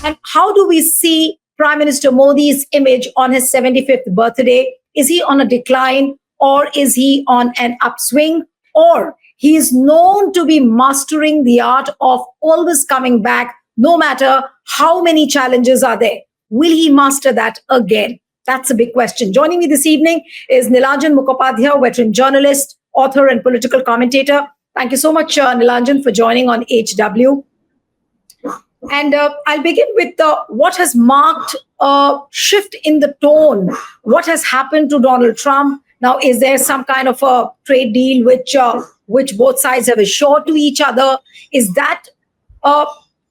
And how do we see Prime Minister Modi's image on his 75th birthday? Is he on a decline, or is he on an upswing? Or he is known to be mastering the art of always coming back no matter how many challenges are there. Will he master that again? That's a big question. Joining me this evening is Nilanjan Mukhopadhyay, veteran journalist, author, and political commentator. Thank you so much, Nilanjan, for joining on HW. And I'll begin with what has marked a shift in the tone. What has happened to Donald Trump? Now, is there some kind of a trade deal which both sides have assured to each other? Is that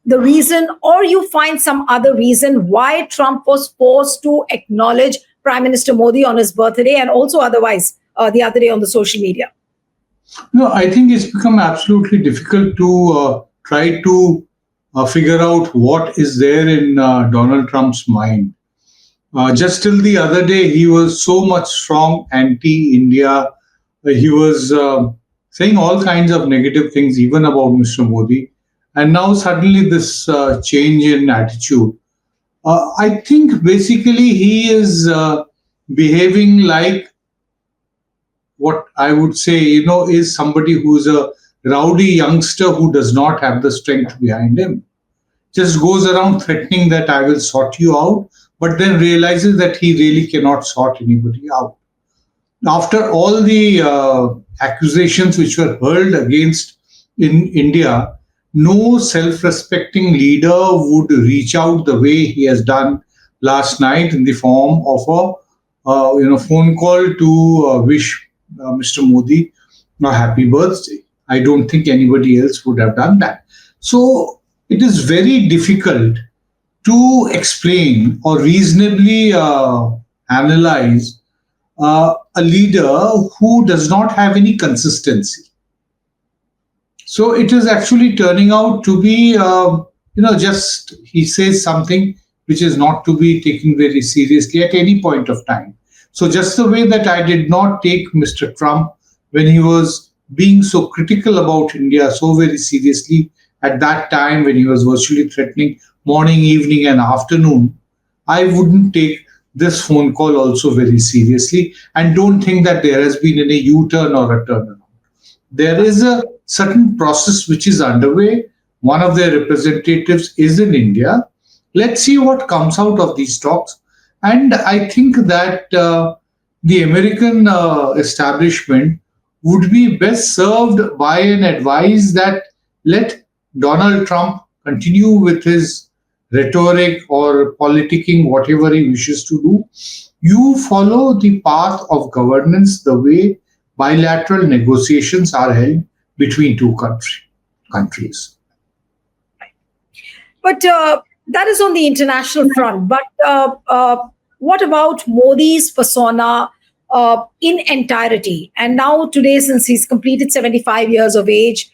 the reason, or you find some other reason why Trump was forced to acknowledge Prime Minister Modi on his birthday and also otherwise the other day on the social media? No, I think it's become absolutely difficult to try to figure out what is there in Donald Trump's mind. Just till the other day, he was so much strong anti-India. He was saying all kinds of negative things, even about Mr. Modi. And now suddenly this change in attitude. I think basically he is behaving like what I would say, is somebody who's a rowdy youngster who does not have the strength behind him. Just goes around threatening that I will sort you out, but then realizes that he really cannot sort anybody out. After all the accusations which were hurled against in India, no self-respecting leader would reach out the way he has done last night in the form of a phone call to wish Mr. Modi a happy birthday. I don't think anybody else would have done that. So it is very difficult to explain or reasonably analyze a leader who does not have any consistency. So it is actually turning out to be, just he says something which is not to be taken very seriously at any point of time. So just the way that I did not take Mr. Trump when he was being so critical about India so very seriously at that time when he was virtually threatening morning, evening, and afternoon, I wouldn't take this phone call also very seriously, and don't think that there has been any U-turn or a turnaround. There is a certain process which is underway. One of their representatives is in India. Let's see what comes out of these talks. And I think that the American establishment would be best served by an advice that let Donald Trump continue with his rhetoric or politicking, whatever he wishes to do. You follow the path of governance the way bilateral negotiations are held between two countries. But that is on the international front. But what about Modi's persona in entirety? And now today, since he's completed 75 years of age,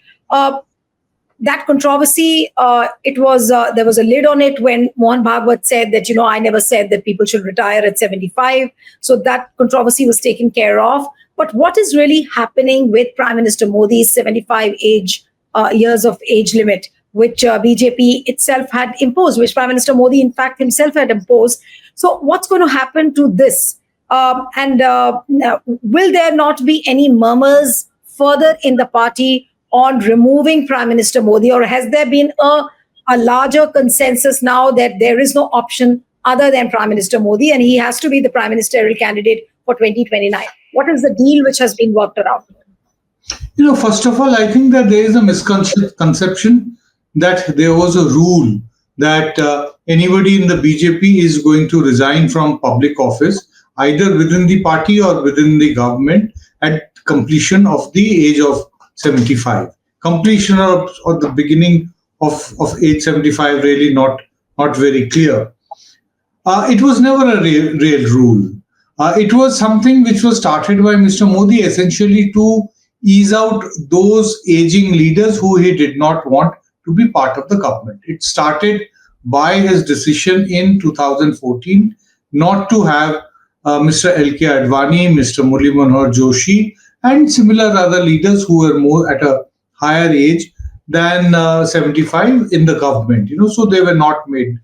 that controversy, there was a lid on it when Mohan Bhagwat said that, I never said that people should retire at 75. So that controversy was taken care of. But what is really happening with Prime Minister Modi's 75 years of age limit, which BJP itself had imposed, which Prime Minister Modi, in fact, himself had imposed? So what's going to happen to this? And will there not be any murmurs further in the party on removing Prime Minister Modi, or has there been a larger consensus now that there is no option other than Prime Minister Modi and he has to be the prime ministerial candidate for 2029? What is the deal which has been worked around? First of all, I think that there is a misconception that there was a rule that anybody in the BJP is going to resign from public office, either within the party or within the government, at completion of the age of 75. Completion or the beginning of age 75 really not very clear. It was never a real rule. It was something which was started by Mr. Modi essentially to ease out those aging leaders who he did not want to be part of the government. It started by his decision in 2014 not to have Mr. L.K. Advani, Mr. Murli Manohar Joshi, and similar other leaders who were more at a higher age than 75 in the government. So they were not made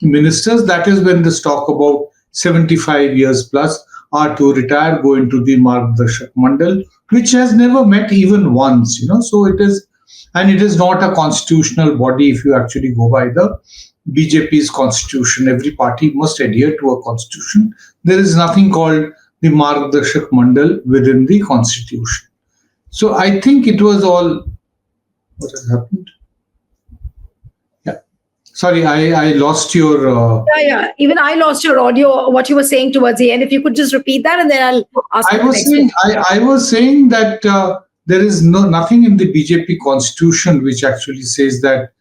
ministers, that is when this talk about 75 years plus are to retire, go into the Margdarshak Mandal, which has never met even once, So it is, and it is not a constitutional body if you actually go by the BJP's constitution. Every party must adhere to a constitution. There is nothing called the Margdarshak Mandal within the constitution. So I think it was all. What has happened? Yeah. Sorry, I lost your. Yeah. Even I lost your audio, what you were saying towards the end. If you could just repeat that, and then I'll ask you the next saying, question. I was saying that there is nothing in the BJP constitution which actually says that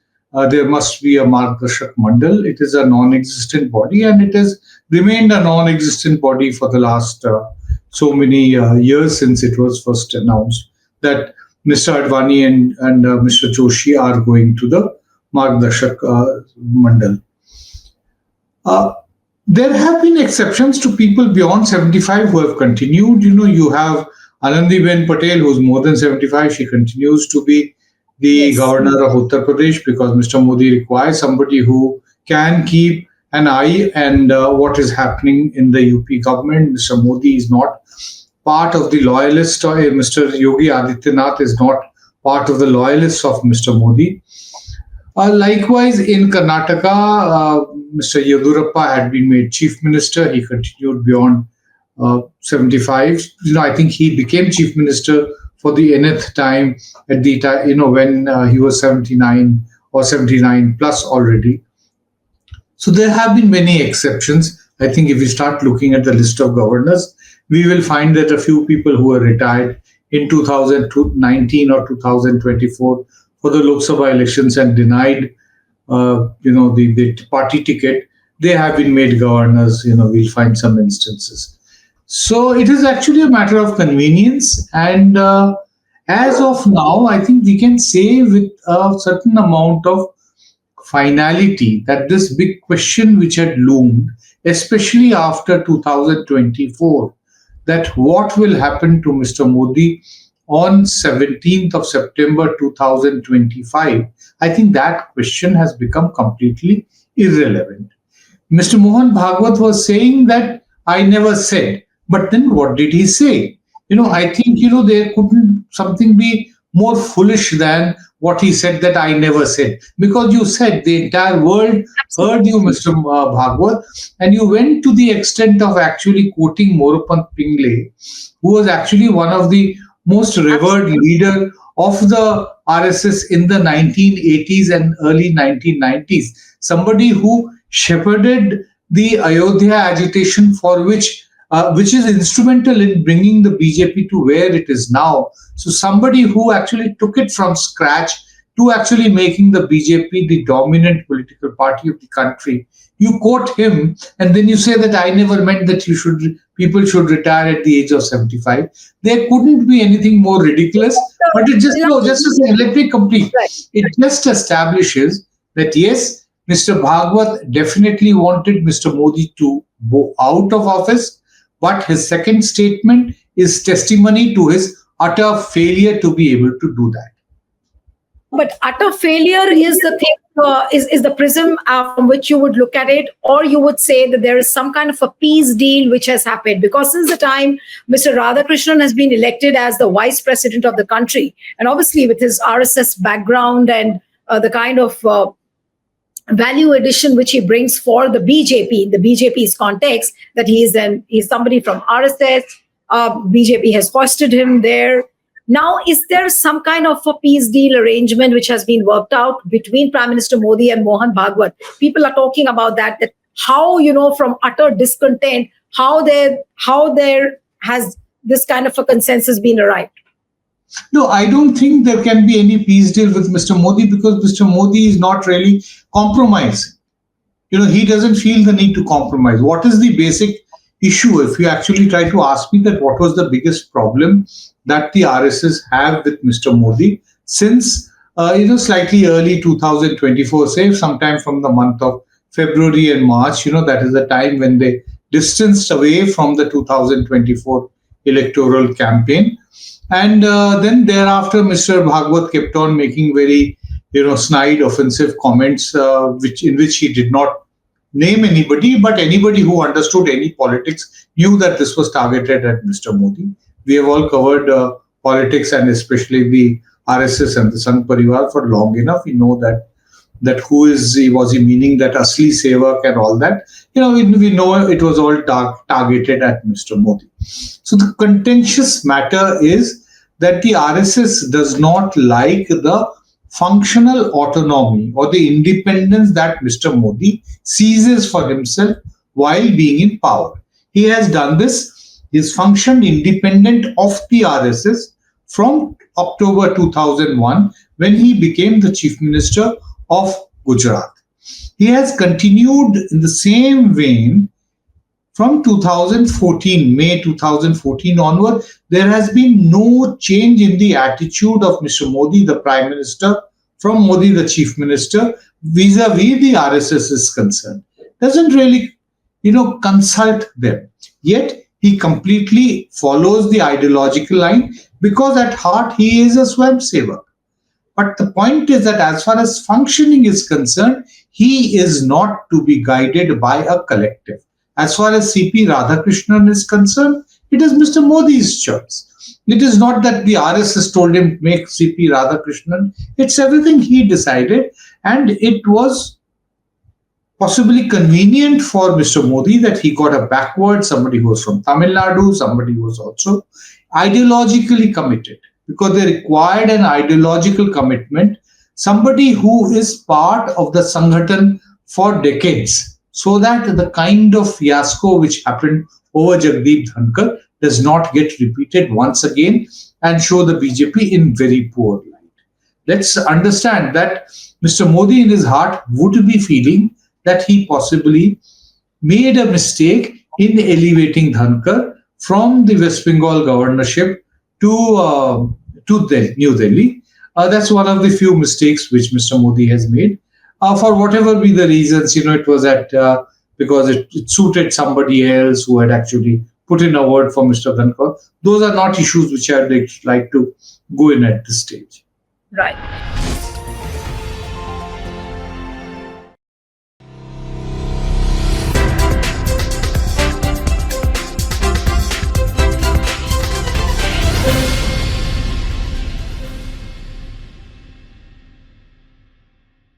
there must be a Margdarshak Mandal. It is a non-existent body, and it has remained a non-existent body for the last so many years since it was first announced that Mr. Advani and Mr. Joshi are going to the Margdarshak Mandal. There have been exceptions to people beyond 75 who have continued. You have Anandiben Patel, who's more than 75. She continues to be the governor of Uttar Pradesh because Mr. Modi requires somebody who can keep an eye on what is happening in the UP government. Mr. Modi is not part of the loyalists, or Mr. Yogi Adityanath is not part of the loyalists of Mr. Modi. Likewise, in Karnataka, Mr. Yedurappa had been made chief minister. He continued beyond 75. I think he became chief minister for the nth time at the time, when he was 79 or 79 plus already. So there have been many exceptions. I think if we start looking at the list of governors, we will find that a few people who were retired in 2019 or 2024 for the Lok Sabha elections and denied, the party ticket, they have been made governors. We'll find some instances. So it is actually a matter of convenience. And as of now, I think we can say with a certain amount of finality that this big question which had loomed, especially after 2024, that what will happen to Mr. Modi on 17th of September 2025, I think that question has become completely irrelevant. Mr. Mohan Bhagwat was saying that I never said, but then what did he say? I think, there couldn't something be more foolish than what he said that I never said. Because you said the entire world heard you, Mr. Bhagwat, and you went to the extent of actually quoting Moropant Pingle, who was actually one of the most revered leader of the RSS in the 1980s and early 1990s. Somebody who shepherded the Ayodhya agitation for which is instrumental in bringing the BJP to where it is now. So somebody who actually took it from scratch to actually making the BJP the dominant political party of the country. You quote him, and then you say that I never meant that people should retire at the age of 75. There couldn't be anything more ridiculous. But it just to say, let me complete. It just establishes that yes, Mr. Bhagwat definitely wanted Mr. Modi to go out of office, but his second statement is testimony to his utter failure to be able to do that. But utter failure is the thing, is the prism from which you would look at it, or you would say that there is some kind of a peace deal which has happened. Because since the time Mr. Radhakrishnan has been elected as the vice president of the country, and obviously with his RSS background and the kind of value addition which he brings for the BJP, in the BJP's context, that he's somebody from RSS, BJP has fostered him there. Now, is there some kind of a peace deal arrangement which has been worked out between Prime Minister Modi and Mohan Bhagwat? People are talking about that how, from utter discontent, how there has this kind of a consensus been arrived? No, I don't think there can be any peace deal with Mr. Modi because Mr. Modi is not really compromising. He doesn't feel the need to compromise. What is the basic issue? If you actually try to ask me that what was the biggest problem that the RSS have with Mr. Modi since, slightly early 2024, say sometime from the month of February and March, that is the time when they distanced away from the 2024 electoral campaign. And then thereafter, Mr. Bhagwat kept on making very, snide, offensive comments, in which he did not name anybody, but anybody who understood any politics knew that this was targeted at Mr. Modi. We have all covered politics and especially the RSS and the Sangh Parivar for long enough. We know that who is he, was he meaning that Asli Sevak and all that. We know it was all targeted at Mr. Modi. So the contentious matter is that the RSS does not like the functional autonomy or the independence that Mr. Modi seizes for himself while being in power. He has done this. He's functioned independent of the RSS from October 2001 when he became the Chief Minister of Gujarat. He has continued in the same vein from 2014, May 2014 onward. There has been no change in the attitude of Mr. Modi, the Prime Minister, from Modi, the Chief Minister, vis-a-vis the RSS is concerned. Doesn't really, consult them. Yet he completely follows the ideological line because at heart he is a Swayamsevak. But the point is that as far as functioning is concerned, he is not to be guided by a collective. As far as C.P. Radhakrishnan is concerned, it is Mr. Modi's choice. It is not that the RSS told him to make C.P. Radhakrishnan. It's everything he decided, and it was possibly convenient for Mr. Modi that he got a backward, somebody who was from Tamil Nadu, somebody who was also ideologically committed, because they required an ideological commitment, somebody who is part of the Sanghatan for decades, so that the kind of fiasco which happened over Jagdeep Dhankar does not get repeated once again and show the BJP in very poor light. Let's understand that Mr. Modi in his heart would be feeling that he possibly made a mistake in elevating Dhankar from the West Bengal governorship to New Delhi. That's one of the few mistakes which Mr. Modi has made. For whatever be the reasons, it was because it suited somebody else who had actually put in a word for Mr. Dhankar. Those are not issues which I'd like to go in at this stage. Right.